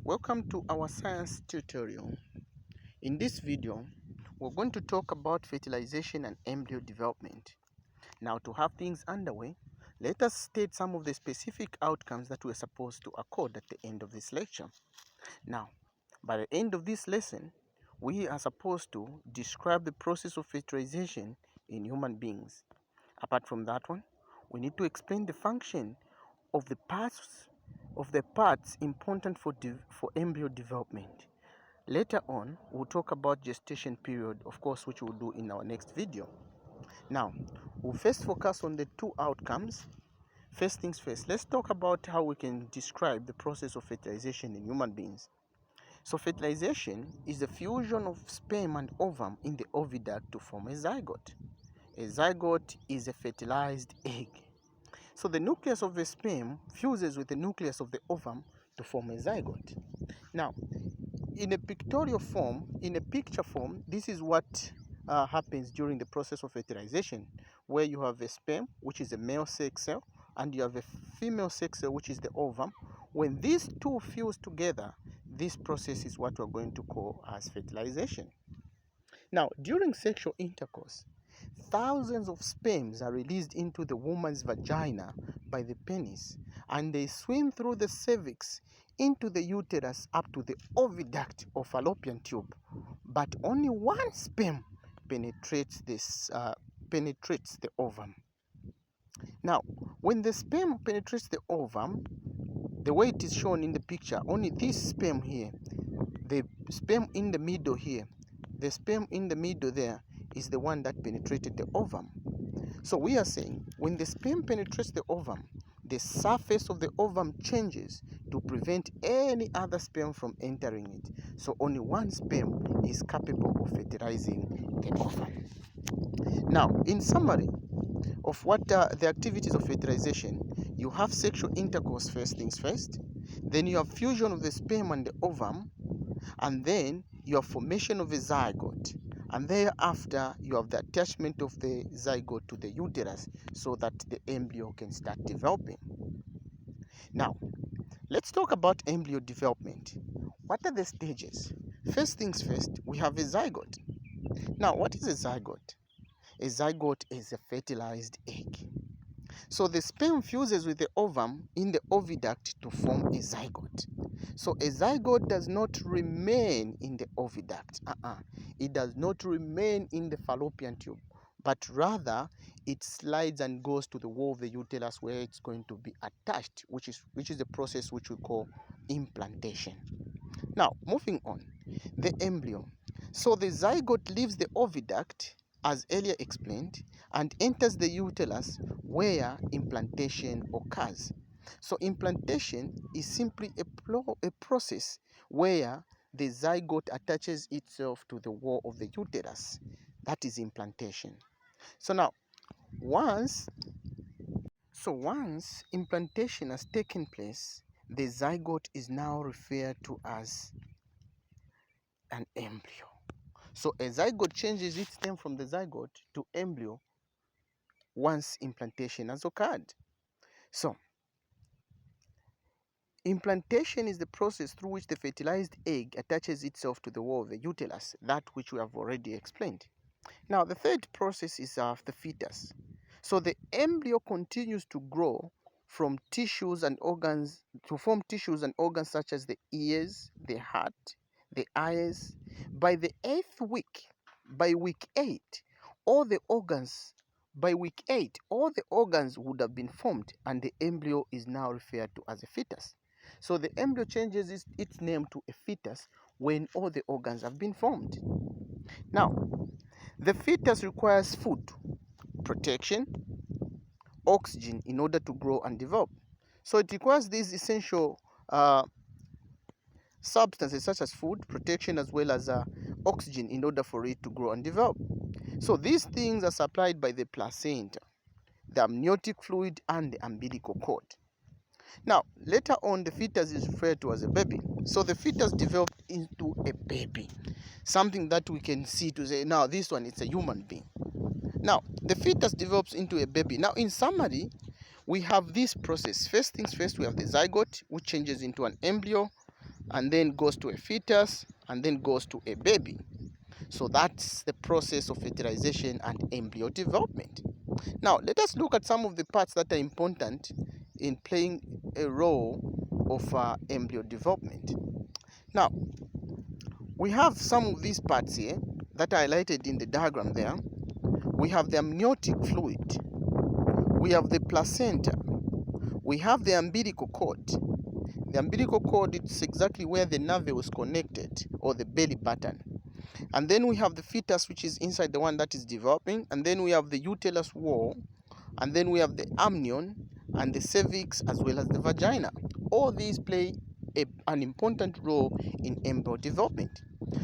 Welcome to our science tutorial. In this video, we're going to talk about fertilization and embryo development. Now, to have things underway, let us state some of the specific outcomes that we're supposed to accord at the end of this lecture. Now, by the end of this lesson, we are supposed to describe the process of fertilization in human beings. Apart from that one, we need to explain the function of the parts important for embryo development. Later on, we'll talk about gestation period, of course, which we'll do in our next video. Now, we'll first focus on the two outcomes. First things first, let's talk about how we can describe the process of fertilization in human beings. So fertilization is the fusion of sperm and ovum in the oviduct to form a zygote. A zygote is a fertilized egg. So the nucleus of the sperm fuses with the nucleus of the ovum to form a zygote. Now, in a pictorial form, in a picture form, this is what happens during the process of fertilization, where you have a sperm, which is a male sex cell, and you have a female sex cell, which is the ovum. When these two fuse together, this process is what we're going to call as fertilization. Now, during sexual intercourse, thousands of sperms are released into the woman's vagina by the penis, and they swim through the cervix into the uterus up to the oviduct or fallopian tube. But only one sperm penetrates the ovum. Now, when the sperm penetrates the ovum, the way it is shown in the picture, only this sperm here, the sperm in the middle here, the sperm in the middle there is the one that penetrated the ovum. So we are saying when the sperm penetrates the ovum, the surface of the ovum changes to prevent any other sperm from entering it. So only one sperm is capable of fertilizing the ovum. Now, in summary of what the activities of fertilization, you have sexual intercourse, first things first, then you have fusion of the sperm and the ovum, and then you have formation of a zygote, and thereafter you have the attachment of the zygote to the uterus so that the embryo can start developing. Now, let's talk about embryo development. What are the stages? First things first, we have a zygote. Now, what is a zygote? A zygote is a fertilized egg. So the sperm fuses with the ovum in the oviduct to form a zygote. So a zygote does not remain in the oviduct. It does not remain in the fallopian tube, but rather it slides and goes to the wall of the uterus where it's going to be attached, which is the process which we call implantation. Now, moving on, the embryo. So the zygote leaves the oviduct, as earlier explained, and enters the uterus where implantation occurs. So implantation is simply a process where the zygote attaches itself to the wall of the uterus. That is implantation. So now, once implantation has taken place, the zygote is now referred to as an embryo. So a zygote changes its name from the zygote to embryo once implantation has occurred. So, implantation is the process through which the fertilized egg attaches itself to the wall of the uterus, that which we have already explained. Now, the third process is the fetus. So the embryo continues to grow from tissues and organs to form tissues and organs such as the ears, the heart, the eyes. By the 8th week, by week 8, all the organs would have been formed, and the embryo is now referred to as a fetus. So the embryo changes its name to a fetus when all the organs have been formed. Now, the fetus requires food, protection, oxygen in order to grow and develop. So it requires these essential substances such as food, protection, as well as oxygen in order for it to grow and develop. So these things are supplied by the placenta, the amniotic fluid, and the umbilical cord. Now, later on, the fetus is referred to as a baby. So the fetus developed into a baby. something that we can see to say, now this one, it's a human being. Now, the fetus develops into a baby. Now, in summary, we have this process. First things first, we have the zygote, which changes into an embryo, and then goes to a fetus, and then goes to a baby. So that's the process of fertilization and embryo development. Now, let us look at some of the parts that are important in playing a role of embryo development. Now, we have some of these parts here that are highlighted in the diagram there. We have the amniotic fluid, we have the placenta, we have the umbilical cord. The umbilical cord is exactly where the navel is connected, or the belly button. And then we have the fetus, which is inside the one that is developing. And then we have the uterus wall. And then we have the amnion and the cervix, as well as the vagina. All these play an important role in embryo development.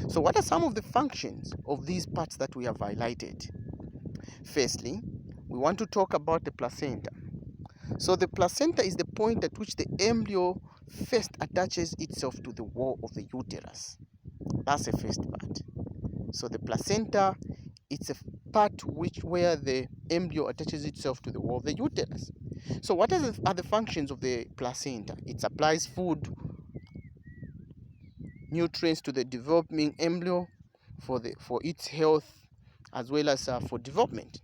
So what are some of the functions of these parts that we have highlighted? Firstly, we want to talk about the placenta. So the placenta is the point at which the embryo first attaches itself to the wall of the uterus. That's the first part. So the placenta, it's a part where the embryo attaches itself to the wall of the uterus. So what are the functions of the placenta? It supplies food, nutrients to the developing embryo for its health, as well as for development.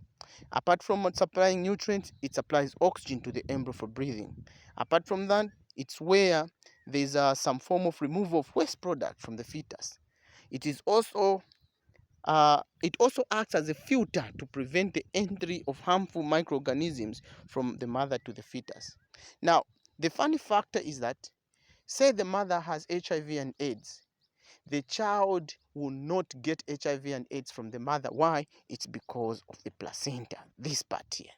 Apart from supplying nutrients, it supplies oxygen to the embryo for breathing. Apart from that, it's where there's some form of removal of waste product from the fetus. It also acts as a filter to prevent the entry of harmful microorganisms from the mother to the fetus. Now, the funny factor is that, say the mother has HIV and AIDS, the child will not get HIV and AIDS from the mother. Why? It's because of the placenta, this part here.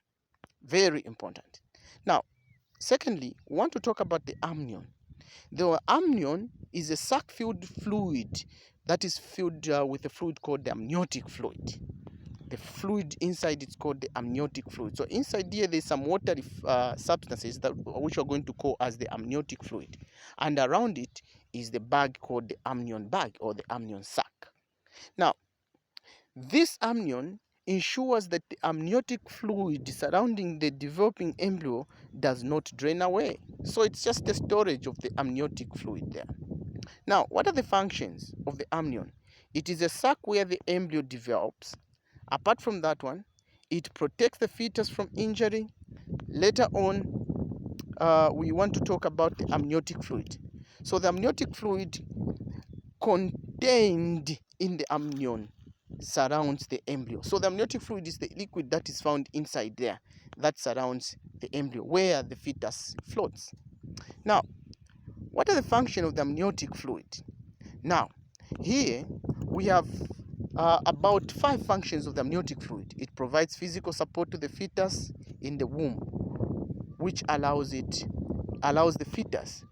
Very important. Now, secondly, we want to talk about the amnion. The amnion is a sac-filled fluid that is filled with a fluid called the amniotic fluid. The fluid inside it's called the amniotic fluid. So inside here there's some watery substances which we're going to call as the amniotic fluid. And around it is the bag called the amnion bag, or the amnion sac. Now, this amnion ensures that the amniotic fluid surrounding the developing embryo does not drain away. So it's just the storage of the amniotic fluid there. Now, what are the functions of the amnion? It is a sac where the embryo develops. Apart from that one, it protects the fetus from injury. Later on, we want to talk about the amniotic fluid. So the amniotic fluid contained in the amnion surrounds the embryo. So the amniotic fluid is the liquid that is found inside there that surrounds the embryo where the fetus floats. Now, what are the functions of the amniotic fluid? Now, here we have about 5 functions of the amniotic fluid. It provides physical support to the fetus in the womb, which allows the fetus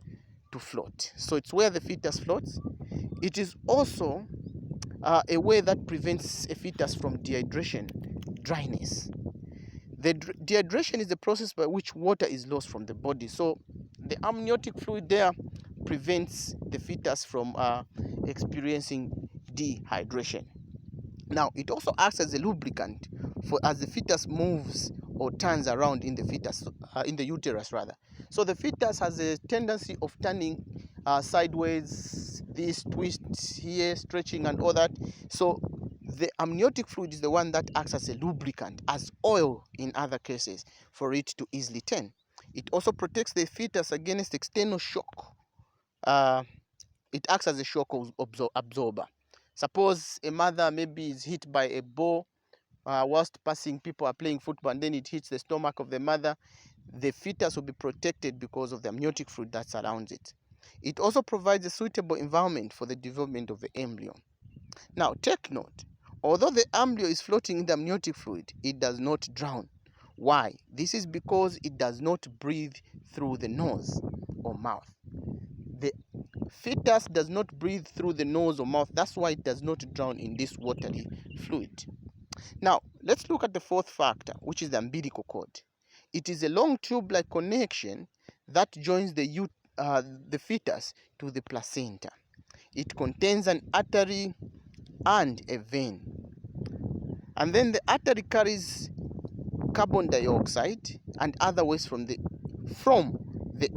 to float. So it's where the fetus floats. It is also a way that prevents a fetus from dehydration, dryness. The dehydration is the process by which water is lost from the body. So the amniotic fluid there prevents the fetus from experiencing dehydration. Now, it also acts as a lubricant as the fetus moves or turns around in the uterus rather. So the fetus has a tendency of turning sideways, this twist here, stretching and all that. So the amniotic fluid is the one that acts as a lubricant, as oil in other cases, for it to easily turn. It also protects the fetus against external shock. It acts as a shock absorber. Suppose a mother maybe is hit by a ball whilst passing, people are playing football, and then it hits the stomach of the mother. The fetus will be protected because of the amniotic fluid that surrounds it. It also provides a suitable environment for the development of the embryo. Now, take note, although the embryo is floating in the amniotic fluid, it does not drown. Why? This is because it does not breathe through the nose or mouth. The fetus does not breathe through the nose or mouth. That's why it does not drown in this watery fluid. Now, let's look at the fourth factor, which is the umbilical cord. It is a long tube-like connection that joins the fetus to the placenta. It contains an artery and a vein. And then the artery carries carbon dioxide and other waste from the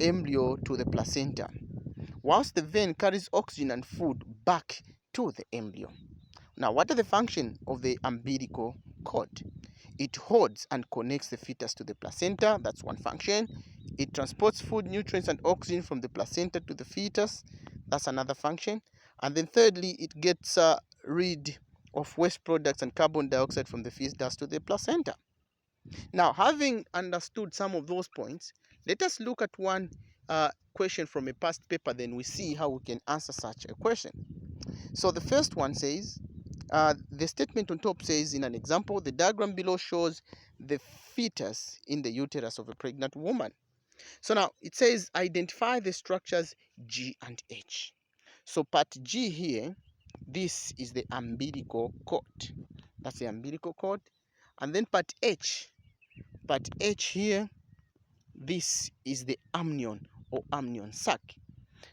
embryo to the placenta, whilst the vein carries oxygen and food back to the embryo. Now, what are the functions of the umbilical cord? It holds and connects the fetus to the placenta. That's one function. It transports food, nutrients, and oxygen from the placenta to the fetus. That's another function. And then thirdly, it gets rid of waste products and carbon dioxide from the fetus to the placenta. Now, having understood some of those points, let us look at one question from a past paper, then we see how we can answer such a question. So the first one says, the statement on top says, in an example, the diagram below shows the fetus in the uterus of a pregnant woman. So now it says, identify the structures G and H. So part G here, this is the umbilical cord. That's the umbilical cord. And then part H here, this is the amnion or amnion sac.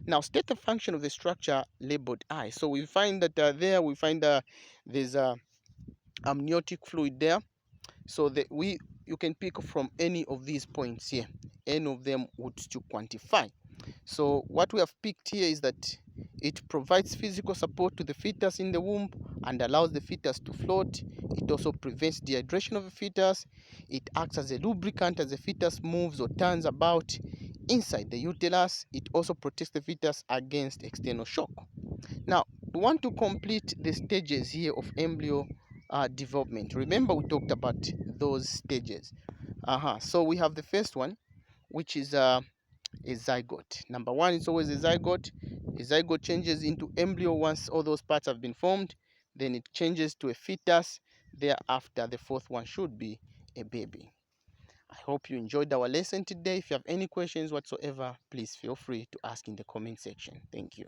Now state the function of the structure labeled I. So we find that there's a amniotic fluid there. So you can pick from any of these points here. Any of them would to quantify. So what we have picked here is that it provides physical support to the fetus in the womb and allows the fetus to float. It also prevents dehydration of the fetus. It acts as a lubricant as the fetus moves or turns about inside the uterus. It also protects the fetus against external shock. Now, we want to complete the stages here of embryo development. Remember, we talked about those stages. So we have the first one, which is a zygote. Number one is always a zygote. A zygote changes into embryo once all those parts have been formed. Then it changes to a fetus. Thereafter, the fourth one should be a baby. I hope you enjoyed our lesson today. If you have any questions whatsoever, please feel free to ask in the comment section. Thank you.